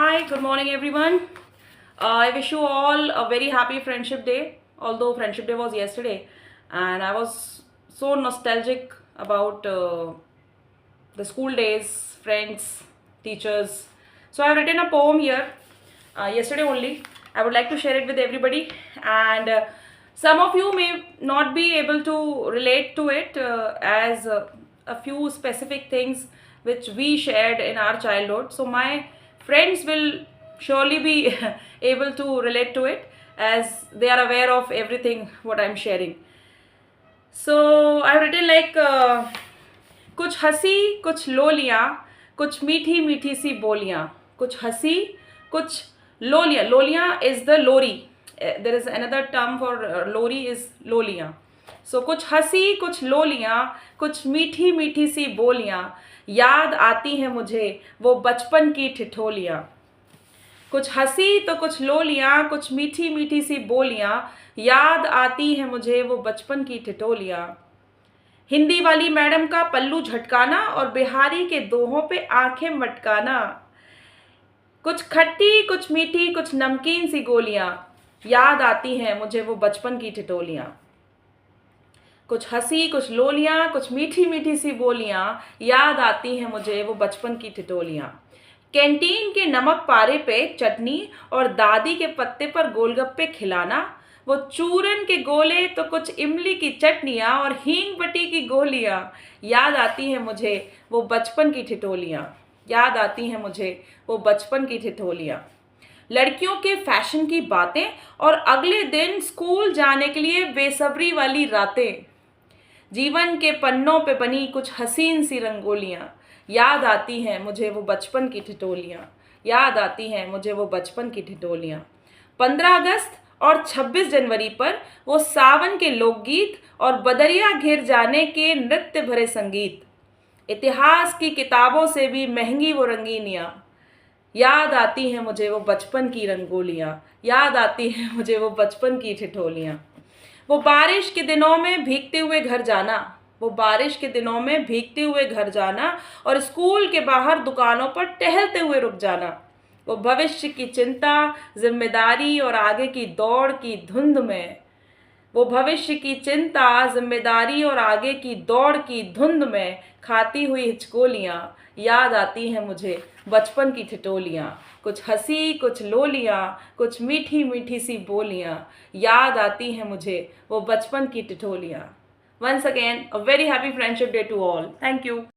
Hi, good morning everyone. I wish you all a very happy Friendship Day. Although Friendship Day was yesterday, and I was so nostalgic about the school days, friends, teachers. So I've written a poem here yesterday only. I would like to share it with everybody, and some of you may not be able to relate to it as a few specific things which we shared in our childhood. So my friends will surely be able to relate to it as they are aware of everything what I'm sharing. So I've written like कुछ हंसी कुछ लोलियाँ कुछ मीठी मीठी सी बोलियाँ कुछ हंसी कुछ लोलियाँ लोलियाँ is the lori. There is another term for lori is लोलियाँ. So कुछ हंसी कुछ लोलियाँ कुछ मीठी मीठी सी बोलियाँ याद आती हैं मुझे वो बचपन की ठिठोलियाँ. कुछ हंसी तो कुछ लोलियाँ कुछ मीठी मीठी सी बोलियाँ याद आती हैं मुझे वो बचपन की ठिठोलियाँ. हिंदी वाली मैडम का पल्लू झटकाना और बिहारी के दोहों पे आंखें मटकाना. कुछ खट्टी कुछ मीठी कुछ नमकीन सी गोलियां याद आती हैं मुझे वो बचपन की ठिठोलियां. कुछ हंसी कुछ लोलियां कुछ मीठी मीठी सी बोलियां याद आती हैं मुझे वो बचपन की ठिठोलियां. कैंटीन के नमक पारे पे चटनी और दादी के पत्ते पर गोलगप्पे खिलाना. वो चूरन के गोले तो कुछ इमली की चटनियाँ और हींग बटी की गोलियाँ याद आती हैं मुझे वो बचपन की ठिठोलियाँ. याद आती हैं मुझे वो बचपन की ठिठोलियाँ. लड़कियों के फैशन की बातें और अगले दिन स्कूल जाने के लिए बेसब्री वाली रातें. जीवन के पन्नों पे बनी कुछ हसीन सी रंगोलियाँ याद आती हैं मुझे वो बचपन की ठिठोलियाँ. याद आती हैं मुझे वो बचपन की ठिठोलियाँ. 15 अगस्त और 26 जनवरी पर वो सावन के लोकगीत और बदरिया घिर जाने के नृत्य भरे संगीत. इतिहास की किताबों से भी महंगी वो रंगीनियाँ याद आती हैं मुझे वो बचपन की रंगोलियाँ. याद आती हैं मुझे वो बचपन की ठिठोलियाँ. वो बारिश के दिनों में भीगते हुए घर जाना. वो बारिश के दिनों में भीगते हुए घर जाना और स्कूल के बाहर दुकानों पर टहलते हुए रुक जाना. वो भविष्य की चिंता जिम्मेदारी और आगे की दौड़ की धुंध में. वो भविष्य की चिंता जिम्मेदारी और आगे की दौड़ की धुंध में खाती हुई हिचकोलियाँ याद आती हैं मुझे बचपन की ठिठोलियाँ. कुछ हंसी कुछ लोलियाँ कुछ मीठी मीठी सी बोलियाँ याद आती हैं मुझे वो बचपन की ठिठोलियाँ. Once again, a very happy Friendship Day to all. Thank you.